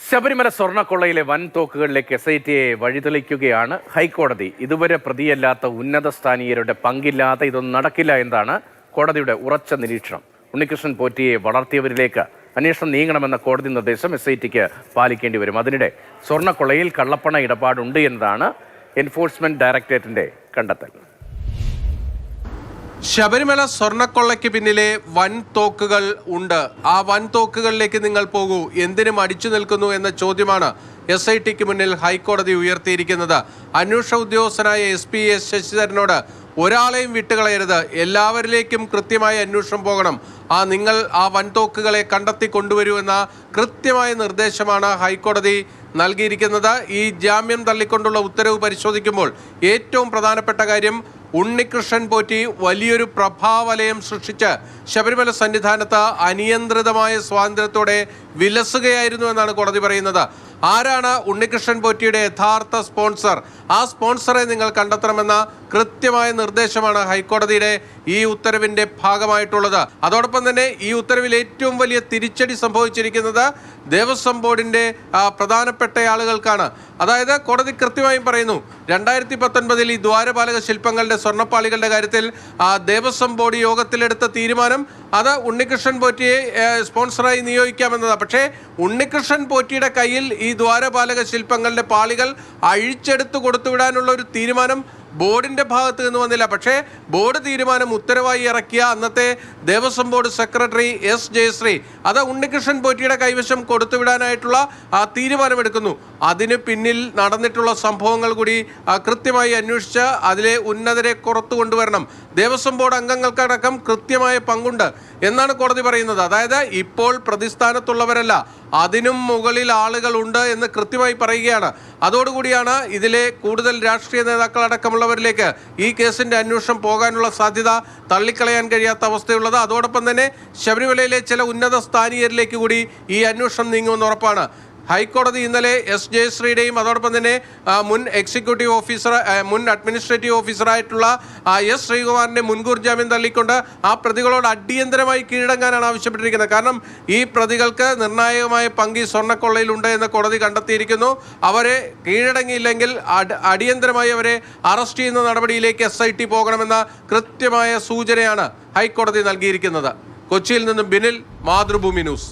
ശബരിമല സ്വർണ്ണക്കൊള്ളയിലെ വൻ തോക്കുകളിലേക്ക് SITയെ വഴിതെളിക്കുകയാണ് ഹൈക്കോടതി. ഇതുവരെ പ്രതിയല്ലാത്ത ഉന്നത സ്ഥാനീയരുടെ പങ്കില്ലാതെ ഇതൊന്നും നടക്കില്ല എന്നാണ് കോടതിയുടെ ഉറച്ച നിരീക്ഷണം. ഉണ്ണികൃഷ്ണൻ പോറ്റിയെ വളർത്തിയവരിലേക്ക് അന്വേഷണം നീങ്ങണമെന്ന കോടതി നിർദ്ദേശം SITക്ക് പാലിക്കേണ്ടി വരും. അതിനിടെ സ്വർണ്ണക്കൊള്ളയിൽ കള്ളപ്പണ ഇടപാടുണ്ട് എന്നതാണ് എൻഫോഴ്സ്മെന്റ് ഡയറക്ടറേറ്റിന്റെ കണ്ടെത്തൽ. ശബരിമല സ്വർണ്ണക്കൊള്ളയ്ക്ക് പിന്നിലെ വൻ തോക്കുകൾ ഉണ്ട്. ആ വൻ തോക്കുകളിലേക്ക് നിങ്ങൾ പോകൂ, എന്തിനും അടിച്ചു നിൽക്കുന്നു എന്ന ചോദ്യമാണ് SITക്ക് മുന്നിൽ ഹൈക്കോടതി ഉയർത്തിയിരിക്കുന്നത്. അന്വേഷണ ഉദ്യോഗസ്ഥനായ SP ശശിധരനോട് ഒരാളെയും വിട്ടുകളയരുത്, എല്ലാവരിലേക്കും കൃത്യമായ അന്വേഷണം പോകണം, നിങ്ങൾ ആ വൻതോക്കുകളെ കണ്ടെത്തി കൊണ്ടുവരൂ എന്ന കൃത്യമായ നിർദ്ദേശമാണ് ഹൈക്കോടതി നൽകിയിരിക്കുന്നത്. ഈ ജാമ്യം തള്ളിക്കൊണ്ടുള്ള ഉത്തരവ് പരിശോധിക്കുമ്പോൾ ഏറ്റവും പ്രധാനപ്പെട്ട കാര്യം ഉണ്ണികൃഷ്ണൻ പോറ്റി വലിയൊരു പ്രഭാവലയം സൃഷ്ടിച്ച് ശബരിമല സന്നിധാനത്ത് അനിയന്ത്രിതമായ സ്വാതന്ത്ര്യത്തോടെ വിലസുകയായിരുന്നു എന്നാണ് കോടതി പറയുന്നത്. ആരാണ് ഉണ്ണികൃഷ്ണൻ പോറ്റിയുടെ യഥാർത്ഥ സ്പോൺസർ? ആ സ്പോൺസറെ നിങ്ങൾ കണ്ടെത്തണമെന്ന കൃത്യമായ നിർദ്ദേശമാണ് ഹൈക്കോടതിയുടെ ഈ ഉത്തരവിന്റെ ഭാഗമായിട്ടുള്ളത്. അതോടൊപ്പം തന്നെ ഈ ഉത്തരവിൽ ഏറ്റവും വലിയ തിരിച്ചടി സംഭവിച്ചിരിക്കുന്നത് ദേവസ്വം ബോർഡിന്റെ പ്രധാനപ്പെട്ട ആളുകൾക്കാണ്. അതായത് കോടതി കൃത്യമായും പറയുന്നു, 2019 ഈ ദ്വാരപാലക ശില്പങ്ങളുടെ സ്വർണ്ണപ്പാളികളുടെ കാര്യത്തിൽ ദേവസ്വം ബോർഡ് യോഗത്തിലെടുത്ത തീരുമാനം അത് ഉണ്ണികൃഷ്ണൻ പോറ്റിയെ സ്പോൺസറായി നിയോഗിക്കാമെന്നതാണ്. പക്ഷേ ഉണ്ണികൃഷ്ണൻ പോറ്റിയുടെ കയ്യിൽ ഈ ദ്വാരപാലക ശില്പങ്ങളുടെ പാളികൾ അഴിച്ചെടുത്ത് കൊടുത്തുവിടാനുള്ള ഒരു തീരുമാനം ബോർഡിന്റെ ഭാഗത്ത് നിന്ന് വന്നില്ല. പക്ഷേ ബോർഡ് തീരുമാനം ഉത്തരവായി ഇറക്കിയ അന്നത്തെ Devaswom board secretary S Jayasree അത് ഉണ്ണികൃഷ്ണൻ പോറ്റിയുടെ കൈവശം കൊടുത്തുവിടാനായിട്ടുള്ള തീരുമാനമെടുക്കുന്നു. അതിന് പിന്നിൽ നടന്നിട്ടുള്ള സംഭവങ്ങൾ കൂടി കൃത്യമായി അന്വേഷിച്ച് അതിലെ ഉന്നതരെ പുറത്തു കൊണ്ടുവരണം. ദേവസ്വം ബോർഡ് അംഗങ്ങൾക്കടക്കം കൃത്യമായ പങ്കുണ്ട് എന്നാണ് കോടതി പറയുന്നത്. അതായത് ഇപ്പോൾ പ്രതിസ്ഥാനത്തുള്ളവരല്ല, അതിനും മുകളിൽ ആളുകളുണ്ട് എന്ന് കൃത്യമായി പറയുകയാണ്. അതോടുകൂടിയാണ് ഇതിലെ കൂടുതൽ രാഷ്ട്രീയ നേതാക്കളടക്കമുള്ളവരിലേക്ക് ഈ കേസിന്റെ അന്വേഷണം പോകാനുള്ള സാധ്യത തള്ളിക്കളയാൻ കഴിയാത്ത അവസ്ഥയുള്ളത്. അതോടൊപ്പം തന്നെ ശബരിമലയിലെ ചില ഉന്നത സ്ഥാനീയരിലേക്ക് കൂടി ഈ അന്വേഷണം നീങ്ങുമെന്ന് ഉറപ്പാണ്. ഹൈക്കോടതി ഇന്നലെ S ജയശ്രീയുടെയും അതോടൊപ്പം തന്നെ മുൻ എക്സിക്യൂട്ടീവ് ഓഫീസർ മുൻ അഡ്മിനിസ്ട്രേറ്റീവ് ഓഫീസറായിട്ടുള്ള S ശ്രീകുമാറിന്റെ മുൻകൂർ ജാമ്യം തള്ളിക്കൊണ്ട് ആ പ്രതികളോട് അടിയന്തരമായി കീഴടങ്ങാനാണ് ആവശ്യപ്പെട്ടിരിക്കുന്നത്. കാരണം ഈ പ്രതികൾക്ക് നിർണായകമായ പങ്ക് ഈ സ്വർണ്ണക്കൊള്ളയിലുണ്ട് എന്ന് കോടതി കണ്ടെത്തിയിരിക്കുന്നു. അവരെ കീഴടങ്ങിയില്ലെങ്കിൽ അടിയന്തരമായി അവരെ അറസ്റ്റ് ചെയ്യുന്ന നടപടിയിലേക്ക് SIT പോകണമെന്ന കൃത്യമായ സൂചനയാണ് ഹൈക്കോടതി നൽകിയിരിക്കുന്നത്. കൊച്ചിയിൽ നിന്നും ബിനിൽ, മാതൃഭൂമി ന്യൂസ്.